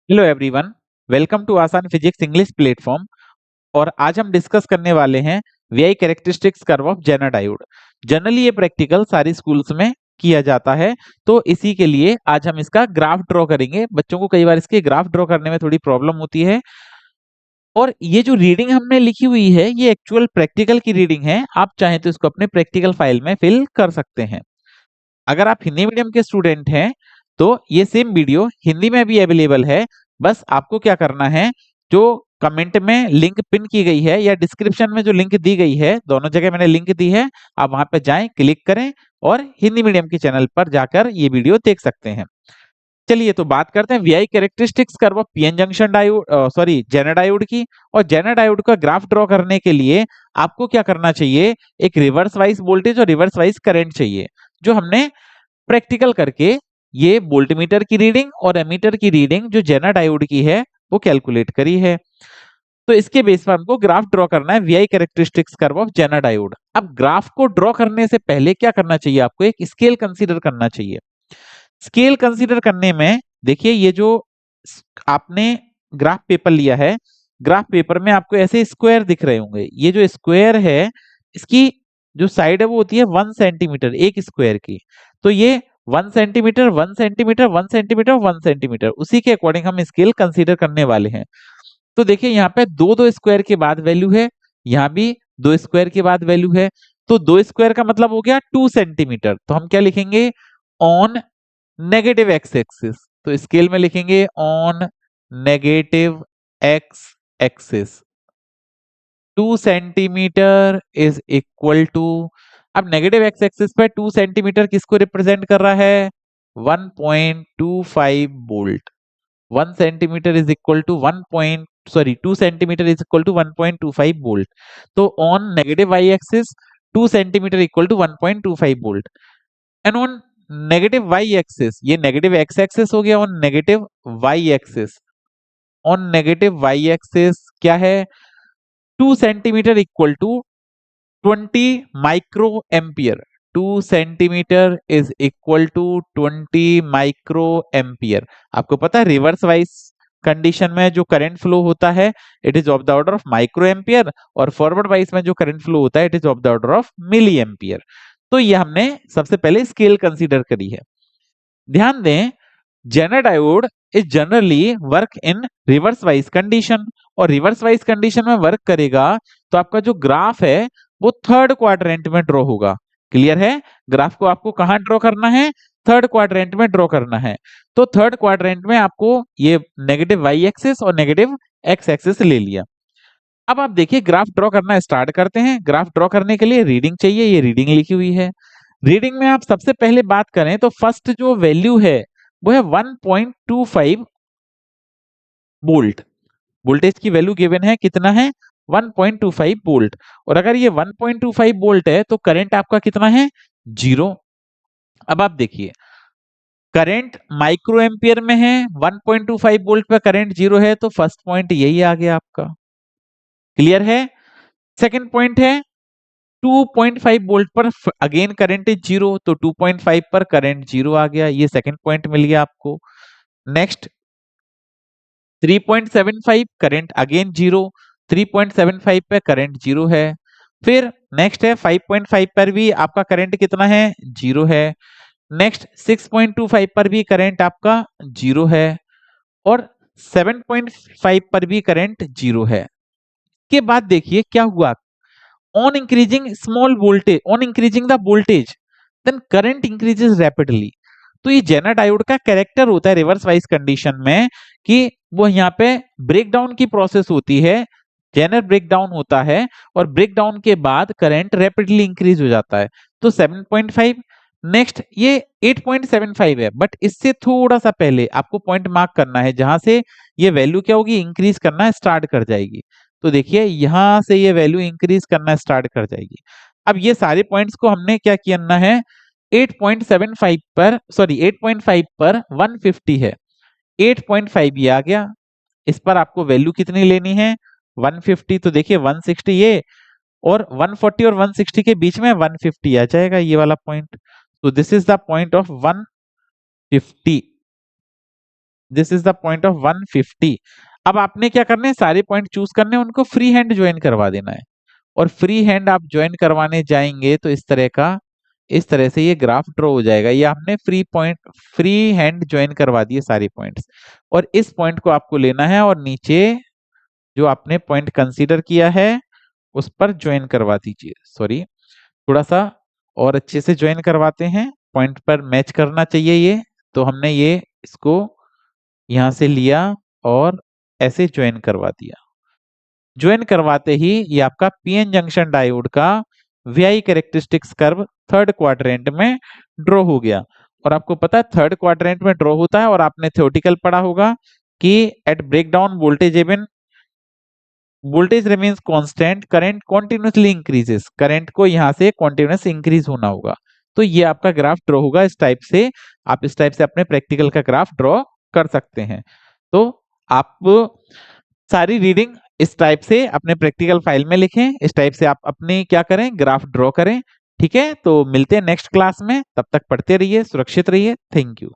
Hello everyone, welcome to Aasan physics English platform. और आज हम डिस्कस करने वाले हैं VI characteristics curve of zener diode. Generally ये प्रैक्टिकल सारी स्कूल्स में किया जाता है, तो इसी के लिए आज हम इसका ग्राफ ड्रॉ करेंगे। बच्चों को कई बार इसके ग्राफ ड्रॉ करने में थोड़ी प्रॉब्लम होती है, और ये जो रीडिंग हमने लिखी हुई है ये एक्चुअल प्रैक्टिकल की रीडिंग है। आप चाहें तो इसको अपने प्रैक्टिकल फाइल में फिल कर सकते हैं। अगर आप हिंदी मीडियम के स्टूडेंट हैं तो ये सेम वीडियो हिंदी में भी अवेलेबल है। बस आपको क्या करना है, जो कमेंट में लिंक पिन की गई है या डिस्क्रिप्शन में जो लिंक दी गई है, दोनों जगह मैंने लिंक दी है, आप वहां पे जाएं, क्लिक करें और हिंदी मीडियम के चैनल पर जाकर ये वीडियो देख सकते हैं। चलिए तो बात करते हैं VI characteristics curve of PN junction diode, sorry zener diode की। और जेना डायोड का ग्राफ ड्रॉ करने के लिए आपको क्या करना चाहिए, एक रिवर्स वाइज वोल्टेज और रिवर्स वाइज करंट चाहिए, जो हमने प्रैक्टिकल करके ये वोल्टमीटर की रीडिंग और एमीटर की रीडिंग जो जेना डायोड की है वो कैलकुलेट करी है। तो इसके बेस पर हमको ग्राफ ड्रॉ करना है VI characteristics curve of zener diode. अब ग्राफ को ड्रॉ करने से पहले क्या करना चाहिए, आपको एक स्केल कंसीडर करना चाहिए। स्केल कंसीडर करने में देखिए, ये जो आपने ग्राफ पेपर लिया है, ग्राफ पेपर में आपको ऐसे स्क्वायर दिख रहे होंगे। ये जो स्क्वायर है, इसकी जो साइड है वो होती है 1 सेंटीमीटर एक स्क्वायर की। तो ये 1 सेंटीमीटर 1 सेंटीमीटर 1 सेंटीमीटर 1 सेंटीमीटर, उसी के अकॉर्डिंग हम स्केल कंसीडर करने वाले हैं। तो देखिए यहाँ पे दो दो स्क्वायर के बाद वैल्यू है, यहाँ भी दो स्क्वायर के बाद वैल्यू है। तो दो स्क्वायर का मतलब हो गया 2 सेंटीमीटर। तो हम क्या लिखेंगे, ऑन नेगेटिव एक्स एक्सिस। तो स्केल में लिखेंगे on negative X axis 2 centimetre is equal to. अब नेगेटिव एक्स एक्सिस पे 2 सेंटीमीटर किसको रिप्रेजेंट कर रहा है, 1.25 volt. 1 centimetre is equal to 2 centimetre is equal to 1.25 volt. तो on negative Y axis 2 centimetre equal to 1.25 volt, and on negative Y axis, ये negative X axis हो गया, on negative Y axis, on negative Y axis क्या है, 2 centimetre equal to 20 micro ampere. 2 centimetre is equal to 20 micro ampere. आपको पता है reverse wise condition में जो करंट फ्लो होता है it is of the order of micro ampere, और फॉरवर्ड वाइज में जो करंट फ्लो होता है it is of the order of milli ampere. तो ये हमने सबसे पहले स्केल कंसीडर करी है। ध्यान दें, Zener diode is generally work in reverse wise condition, और रिवर्स वाइज कंडीशन में वर्क करेगा तो आपका जो ग्राफ है वो थर्ड क्वाड्रेंट में ड्रॉ होगा। क्लियर है, ग्राफ को आपको कहां ड्रॉ करना है, थर्ड क्वाड्रेंट में ड्रॉ करना है। तो थर्ड क्वाड्रेंट में आपको ये नेगेटिव वाई एक्सिस और नेगेटिव एक्स एक्सिस ले लिया। अब आप देखिए ग्राफ ड्रॉ करना स्टार्ट करते हैं। ग्राफ ड्रॉ करने के लिए रीडिंग चाहिए, ये रीडिंग लिखी हुई है। रीडिंग में आप सबसे पहले बात करें तो फर्स्ट जो वैल्यू है वो है 1.25 वोल्ट। वोल्टेज की वैल्यू गिवन है, कितना है, 1.25 वोल्ट। और अगर ये 1.25 वोल्ट है तो करंट आपका कितना है, 0। अब आप देखिए, करंट माइक्रो एम्पियर में है, 1.25 वोल्ट पे करंट 0 है, तो फर्स्ट पॉइंट यही आ गया आपका। क्लियर है। सेकंड पॉइंट है 2.5 वोल्ट पर अगेन करंट इज 0, तो 2.5 पर करंट 0 आ गया, ये सेकंड पॉइंट मिल गया आपको। नेक्स्ट 3.75 करंट अगेन 0, 3.75 पे करंट 0 है। फिर नेक्स्ट है 5.5 पर भी आपका करंट कितना है, 0 है। नेक्स्ट 6.25 पर भी करंट आपका 0 है, और 7.5 पर भी करंट 0 है। के बाद देखिए क्या हुआ, on increasing small voltage, on increasing the voltage then current increases rapidly। तो ये जेना डायोड का कैरेक्टर होता है रिवर्स वाइज कंडीशन में, कि वो यहाँ पे ब्रेक डाउन की प्रोसेस होती है, जेनर ब्रेक डाउन होता है, और ब्रेक डाउन के बाद करंट रैपिडली इंक्रीज हो जाता है। तो 7.5, नेक्स्ट ये 8.75 है, बट इससे थोड़ा सा पहले आपको पॉइंट मार्क करना है जहां से ये वैल्यू क्या होगी, इंक्रीज करना स्टार्ट कर जाएगी। तो देखिए यहां से ये वैल्यू इंक्रीज करना स्टार्ट कर जाएगी। अब ये सारे पॉइंट्स को हमने क्या करना है, 8.75 पर, सॉरी 8.5 पर 150 है, 8.5 ये आ गया। इस पर आपको वैल्यू कितनी लेनी है, 150। तो देखिए 160 ये, और 140 और 160 के बीच में 150 आ जाएगा, ये वाला पॉइंट। तो this is the point of 150। This is the point of 150। अब आपने क्या करना है, सारे पॉइंट चूज करने हैं, उनको फ्री हैंड ज्वाइन करवा देना है। और फ्री हैंड आप ज्वाइन करवाने जाएंगे तो इस तरह से ये ग्राफ ड्रॉ हो जाएगा। ये आपने फ्री हैंड ज्वाइन करवा दिए सारे पॉइंट्स, और इस पॉइंट को आपको लेना है और नीचे जो आपने पॉइंट कंसीडर किया है उस पर ज्वाइन करवा दीजिए। सॉरी, थोड़ा सा और अच्छे से ज्वाइन करवाते हैं, पॉइंट पर मैच करना चाहिए ये। तो हमने ये इसको यहाँ से लिया और ऐसे ज्वाइन करवा दिया। ज्वाइन करवाते ही ये आपका पीएन जंक्शन डायोड का VI characteristics curve third quadrant में ड्रॉ हो गया। और आपको पता है थर्ड क्वाड्रेंट में ड्रॉ होता है, और आपने थ्योरेटिकल पढ़ा होगा कि at breakdown voltage remains constant, current continuously increases, current को यहाँ से कॉन्टिन्यूस इंक्रीज होना होगा। तो ये आपका ग्राफ ड्रॉ होगा इस टाइप से। आप इस टाइप से अपने प्रैक्टिकल का ग्राफ ड्रॉ कर सकते हैं। तो आप सारी रीडिंग इस टाइप से अपने प्रैक्टिकल फाइल में लिखें, इस टाइप से आप अपनी क्या करें, ग्राफ ड्रॉ करें। ठीक है, तो मिलते हैं नेक्स्ट क्लास में, तब तक पढ़ते रहिए, सुरक्षित रहिए। Thank you.